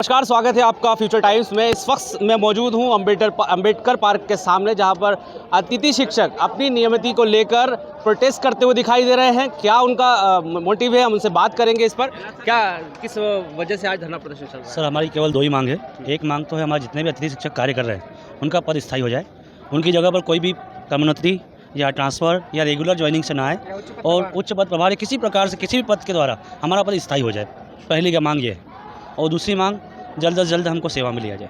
नमस्कार, स्वागत है आपका फ्यूचर टाइम्स में। इस वक्त मैं मौजूद हूं अंबेडकर पार्क के सामने, जहां पर अतिथि शिक्षक अपनी नियमिति को लेकर प्रोटेस्ट करते हुए दिखाई दे रहे हैं। क्या उनका मोटिव है, हम उनसे बात करेंगे इस पर। किस वजह से आज धरना प्रदर्शन चल रहा है? सर, हमारी केवल दो ही मांग है। एक मांग तो है हमारे जितने भी अतिथि शिक्षक कार्य कर रहे हैं उनका पद स्थायी हो जाए, उनकी जगह पर कोई भी कम्युनिटी या ट्रांसफ़र या रेगुलर ज्वाइनिंग से ना आए और उच्च पद प्रभारी किसी प्रकार से किसी भी पद के द्वारा हमारा पद स्थायी हो जाए। पहली क्या मांग ये है। और दूसरी मांग, जल्द से जल्द हमको सेवा में लिया जाए।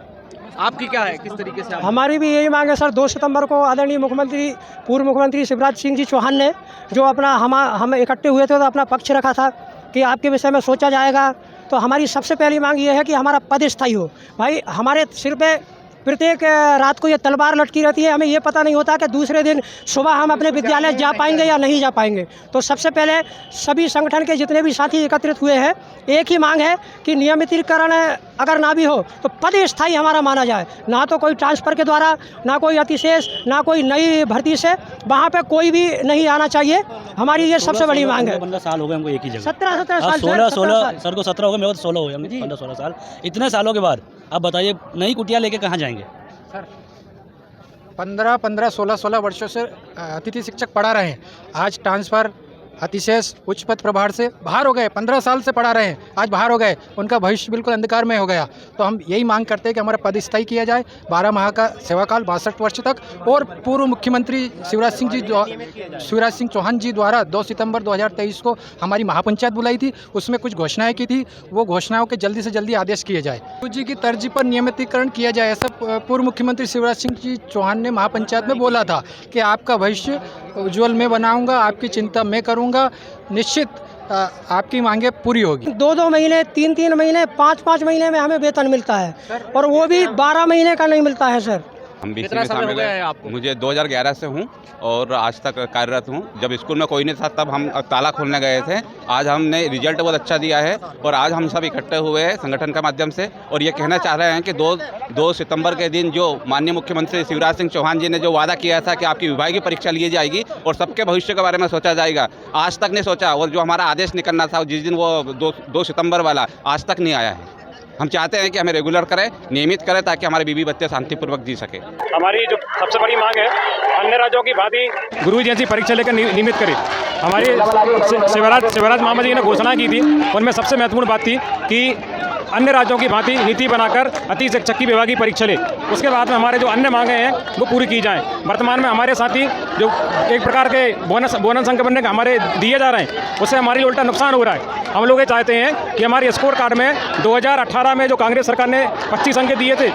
आपकी क्या है, किस तरीके से? हमारी भी यही मांग है सर। 2 सितंबर को आदरणीय पूर्व मुख्यमंत्री शिवराज सिंह जी चौहान ने जो हम इकट्ठे हुए थे तो अपना पक्ष रखा था कि आपके विषय में सोचा जाएगा। तो हमारी सबसे पहली मांग ये है कि हमारा पद स्थायी हो। भाई, हमारे सिर पे प्रत्येक रात को ये तलवार लटकी रहती है। हमें ये पता नहीं होता कि दूसरे दिन सुबह हम अपने विद्यालय जा पाएंगे या नहीं जा पाएंगे। तो सबसे पहले सभी संगठन के जितने भी साथी एकत्रित हुए हैं, एक ही मांग है कि नियमितीकरण अगर ना भी हो तो पद स्थायी हमारा माना जाए। ना तो कोई ट्रांसफ़र के द्वारा, ना कोई अतिशेष, ना कोई नई भर्ती से वहाँ पे कोई भी नहीं आना चाहिए। हमारी ये सबसे बड़ी मांग है। 15 साल हो गए हमको एक ही जगह। 17 साल। 16 सर को 17 हो गए, मेरे को 16 हो गए। 15-16 साल, इतने सालों के बाद अब बताइए नई कुटिया लेके कहाँ जाएंगे? सर, 15-16 वर्षों से अतिथि शिक्षक पढ़ा रहे हैं। आज ट्रांसफ़र, अतिशेष, उच्च पद प्रभार से बाहर हो गए। 15 साल से पढ़ा रहे हैं, आज बाहर हो गए। उनका भविष्य बिल्कुल अंधकार में हो गया। तो हम यही मांग करते हैं कि हमारा पद स्थायी किया जाए। 12 माह का सेवाकाल, 62 वर्ष तक। और पूर्व मुख्यमंत्री शिवराज सिंह चौहान जी द्वारा 2 सितंबर 2023 को हमारी महापंचायत बुलाई थी, उसमें कुछ घोषणाएं की थी। वो घोषणाओं के जल्दी से जल्दी आदेश किए जाए। जी की तर्ज पर नियमितीकरण किया जाए, ऐसा पूर्व मुख्यमंत्री शिवराज सिंह जी चौहान ने महापंचायत में बोला था कि आपका भविष्य उज्ज्वल मैं बनाऊंगा, आपकी चिंता मैं करूंगा, निश्चित आपकी मांगे पूरी होगी। 2-2 महीने, 3-3 महीने, 5-5 महीने में हमें वेतन मिलता है और वो भी 12 महीने का नहीं मिलता है सर। हम बीसी कितना में समय हो शामिल गया है हैं। आपको? मुझे 2011 से हूँ और आज तक कार्यरत हूँ। जब स्कूल में कोई नहीं था तब हम ताला खोलने गए थे। आज हमने रिजल्ट बहुत अच्छा दिया है और आज हम सब इकट्ठे हुए हैं संगठन के माध्यम से और ये कहना चाह रहे हैं कि 2 सितंबर के दिन जो माननीय मुख्यमंत्री शिवराज सिंह चौहान जी ने जो वादा किया था कि आपकी विभागीय परीक्षा ली जाएगी और सबके भविष्य के बारे में सोचा जाएगा, आज तक नहीं सोचा। और जो हमारा आदेश निकलना था जिस दिन, वो 2 सितंबर वाला, आज तक नहीं आया है। हम चाहते हैं कि हमें रेगुलर करें, नियमित करें, ताकि हमारे बीबी बच्चे शांतिपूर्वक जी सके। हमारी जो सबसे बड़ी मांग है, अन्य राज्यों की भांति गुरु जैसी परीक्षा लेकर नियमित करें। हमारी शिवराज महामंत्री जी ने घोषणा की थी, उनमें सबसे महत्वपूर्ण बात थी कि अन्य राज्यों की भांति नीति बनाकर अतिथि शिक्षक की विभागीय परीक्षा ले। उसके बाद में हमारे जो अन्य मांगे हैं वो पूरी की जाएं। वर्तमान में हमारे साथी जो एक प्रकार के बोनस अंक बनने के हमारे दिए जा रहे हैं, उससे हमारी उल्टा नुकसान हो रहा है। हम लोग ये चाहते हैं कि हमारे स्कोर कार्ड में 2018 में जो कांग्रेस सरकार ने 25 अंक दिए थे,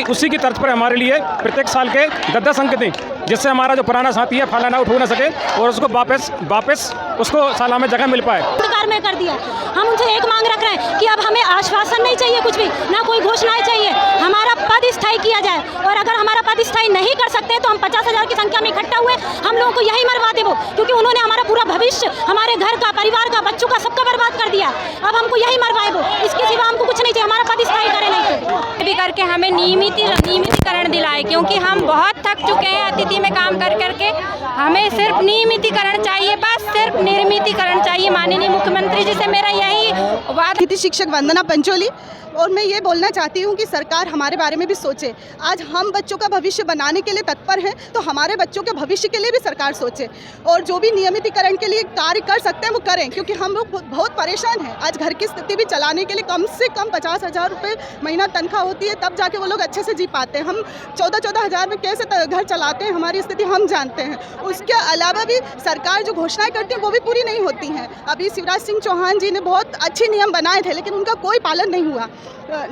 उसी की तर्ज पर हमारे लिए प्रत्येक साल के 10-10 अंक दें, जिससे हमारा जो पुराना साथी है फलाना उठ ना सके और उसको वापस उसको साला में जगह मिल पाए। सरकार में कर दिया। हम उनसे एक मांग रख रहे हैं कि अब हमें आश्वासन नहीं चाहिए, कुछ भी ना, कोई घोषणाएं चाहिए। हमारा पद स्थायी किया जाए और अगर हमारा पद स्थायी नहीं कर सकते तो हम 50,000 की संख्या में इकट्ठा हुए हम लोगों को यही मरवा दे वो, क्योंकि उन्होंने हमारा पूरा भविष्य, हमारे घर का, परिवार का, बच्चों का, सबका बर्बाद कर दिया। अब हमको यही मरवाए वो, इसके सिवा हमको कुछ नहीं चाहिए। हमारा पद स्थायी करे नहीं भी करके हमें नियमितीकरण दिलाए, क्योंकि हम बहुत थक चुके हैं अतिथि में काम कर करके। हमें सिर्फ नियमितीकरण चाहिए, बस सिर्फ नियमितीकरण चाहिए। माननीय मुख्यमंत्री जी से मेरा यही बात। अतिथि शिक्षक वंदना पंचोली, और मैं ये बोलना चाहती हूँ कि सरकार हमारे बारे में भी सोचे। आज हम बच्चों का भविष्य बनाने के लिए तत्पर हैं, तो हमारे बच्चों के भविष्य के लिए भी सरकार सोचे और जो भी नियमितीकरण के लिए कार्य कर सकते हैं वो करें, क्योंकि हम लोग बहुत परेशान हैं। आज घर की स्थिति भी चलाने के लिए कम से कम 50,000 रुपये महीना तनख्वाह होती है, तब जाके वो लोग अच्छे से जी पाते हैं। हम 14-14 हज़ार में कैसे घर चलाते हैं, हमारी स्थिति हम जानते हैं। उसके अलावा भी सरकार जो घोषणाएँ करती है वो भी पूरी नहीं होती हैं। अभी शिवराज सिंह चौहान जी ने बहुत अच्छे नियम बनाए थे, लेकिन उनका कोई पालन नहीं हुआ।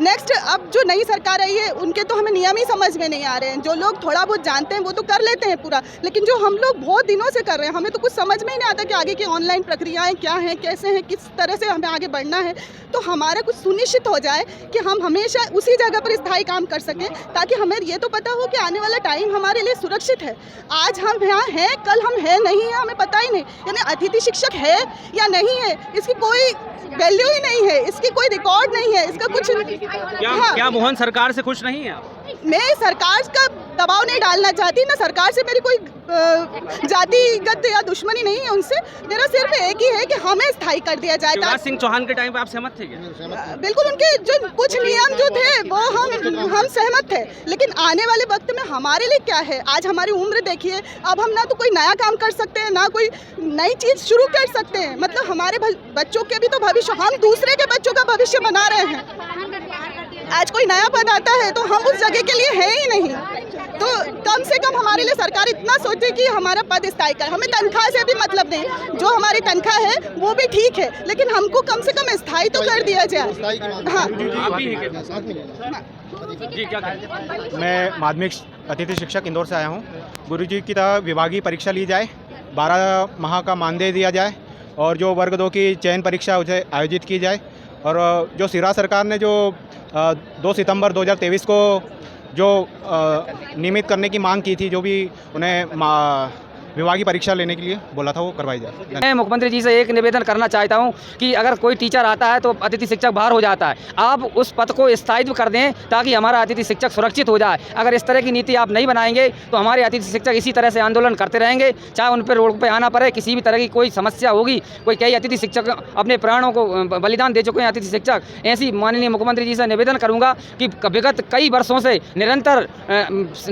नेक्स्ट, अब जो नई सरकार आई है उनके तो हमें नियम ही समझ में नहीं आ रहे हैं। जो लोग थोड़ा बहुत जानते हैं वो तो कर लेते हैं पूरा, लेकिन जो हम लोग बहुत दिनों से कर रहे हैं, हमें तो कुछ समझ में ही नहीं आता कि आगे की ऑनलाइन प्रक्रियाएं क्या हैं, कैसे हैं, किस तरह से हमें आगे बढ़ना है। तो हमारा कुछ सुनिश्चित हो जाए कि हम हमेशा उसी जगह पर स्थायी काम कर सकें, ताकि हमें ये तो पता हो कि आने वाला टाइम हमारे लिए सुरक्षित है। आज हम यहाँ हैं, कल हम हैं नहीं है, हमें पता ही नहीं। यानी अतिथि शिक्षक है या नहीं है, इसकी कोई वैल्यू ही नहीं है, इसकी कोई रिकॉर्ड नहीं है, इसका कुछ क्या मोहन सरकार से खुश नहीं है आप? मैं सरकार का दबाव नहीं डालना चाहती, ना सरकार से मेरी कोई जातिगत या दुश्मनी नहीं है उनसे। मेरा सिर्फ एक ही है कि हमें स्थायी कर दिया जाए। शिवराज सिंह चौहान के टाइम पे आप सहमत थे क्या? बिल्कुल, उनके जो कुछ नियम जो थे वो हम सहमत थे, लेकिन आने वाले वक्त में हमारे लिए क्या है? आज हमारी उम्र देखिए, अब हम ना तो कोई नया काम कर सकते हैं, ना कोई नई चीज़ शुरू कर सकते हैं। मतलब हमारे बच्चों के भी तो भविष्य, हम दूसरे के बच्चों का भविष्य बना रहे हैं। आज कोई नया पद आता है तो हम उस जगह के लिए है ही नहीं। तो कम से कम हमारे लिए सरकार इतना सोचे कि हमारा पद स्थायी कर। हमें तनख्वाह से भी मतलब नहीं, जो हमारी तनख्वाह है वो भी ठीक है, लेकिन हमको कम से कम स्थायी तो कर दिया जाए। हाँ, जी क्या कहें? मैं माध्यमिक अतिथि शिक्षक इंदौर से आया हूँ। गुरुजी की तरह विभागीय परीक्षा ली जाए, 12 माह का मानदेय दिया जाए और जो वर्ग 2 की चयन परीक्षा उसे आयोजित की जाए। और जो शिवराज सरकार ने जो 2 सितंबर 2023 को जो नियमित करने की मांग की थी, जो भी उन्हें विभागीय परीक्षा लेने के लिए बोला था, वो करवाई जाए। मैं मुख्यमंत्री जी से एक निवेदन करना चाहता हूं कि अगर कोई टीचर आता है तो अतिथि शिक्षक बाहर हो जाता है, आप उस पद को स्थायित्व कर दें ताकि हमारा अतिथि शिक्षक सुरक्षित हो जाए। अगर इस तरह की नीति आप नहीं बनाएंगे तो हमारे अतिथि शिक्षक इसी तरह से आंदोलन करते रहेंगे, चाहे उन पर रोड पर आना पड़े। किसी भी तरह की कोई समस्या होगी, कोई कई अतिथि शिक्षक अपने प्राणों को बलिदान दे चुके हैं अतिथि शिक्षक। ऐसी माननीय मुख्यमंत्री जी से निवेदन करूँगा कि विगत कई वर्षों से निरंतर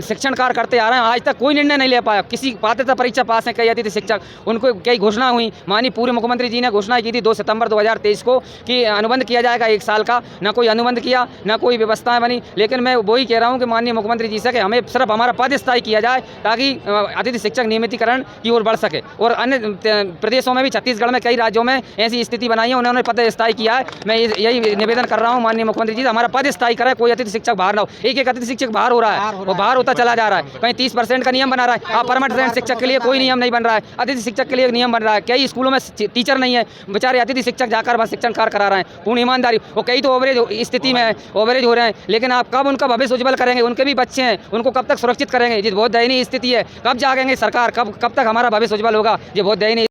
शिक्षण कार्य करते आ रहे हैं, आज तक कोई निर्णय नहीं ले पाया। किसी पात्रता परीक्षा पास हैं कई अतिथि शिक्षक, उनको कई घोषणा हुई। माननीय पूर्व मुख्यमंत्री जी ने घोषणा की थी 2 सितंबर 2023 को कि अनुबंध किया जाएगा 1 साल का, ना कोई अनुबंध किया, ना कोई व्यवस्थाएं बनी। लेकिन मैं वही कह रहा हूं कि माननीय मुख्यमंत्री जी से कि हमें सिर्फ हमारा पद स्थायी किया जाए ताकि अतिथि शिक्षक नियमितीकरण की ओर बढ़ सके। और अन्य प्रदेशों में भी, छत्तीसगढ़ में कई राज्यों में ऐसी स्थिति बनाई है, उन्होंने पद स्थायी किया है। मैं यही निवेदन कर रहा हूँ माननीय मुख्यमंत्री जी से, हमारा पद स्थायी करें, कोई अतिथि शिक्षक बाहर ना हो। एक अतिथि शिक्षक बाहर हो रहा है, वो बाहर होता चला जा रहा है। कहीं 30% का नियम बना रहा है। आप परमानेंट शिक्षक के लिए कोई नियम नहीं बन रहा है, अतिथि शिक्षक के लिए एक नियम बन रहा है। कई स्कूलों में टीचर नहीं है, बेचारे अतिथि शिक्षक जाकर वहाँ शिक्षण कार्य करा रहे हैं पूर्ण ईमानदारी। वो कई तो ओवरेज स्थिति में ओवरेज हो रहे हैं, लेकिन आप कब उनका भविष्य उज्जवल करेंगे? उनके भी बच्चे हैं, उनको कब तक सुरक्षित करेंगे? ये बहुत दयनीय स्थिति है। कब जागेंगे सरकार? कब तक हमारा भविष्य उज्जवल होगा? ये बहुत दयनीय